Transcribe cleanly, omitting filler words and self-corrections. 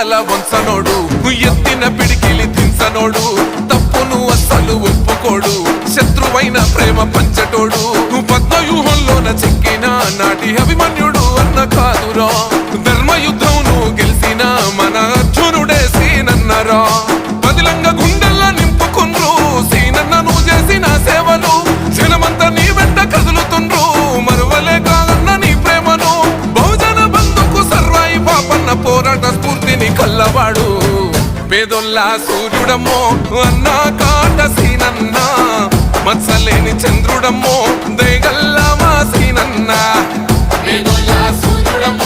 తల వంచనోడు ఎత్తిన పిడికిలి దించనోడు తప్పును అస్సలు ఒప్పుకోడు శత్రువైన ప్రేమ పంచటోడు పద్మవ్యూహంలోన చెక్కిన నాటి అభిమన్యుడు అన్న కాదురా ధర్మయుద్ధంను గెలిసిన మన అర్జునుడే సీనన్నరా బదిలంగా గుండెల్లా నింపుకుండ్రు సీనన్నను చేసిన సేవలు జనమంతా నీ వెంట కదులుతుండ్రు మరువలే కాదన్న నీ ప్రేమను బహుజన బంధుకు సర్వాయి పాపన్న పోరాట స్ఫూర్తిని కల్లవాడు పేదొల్లా సూర్యుడమ్మో అన్నా కాట సీనన్న మత్సలేని చంద్రుడమ్మో దయగల్లా మా సీనన్న పేదొల్లా సూర్యుడమ్మో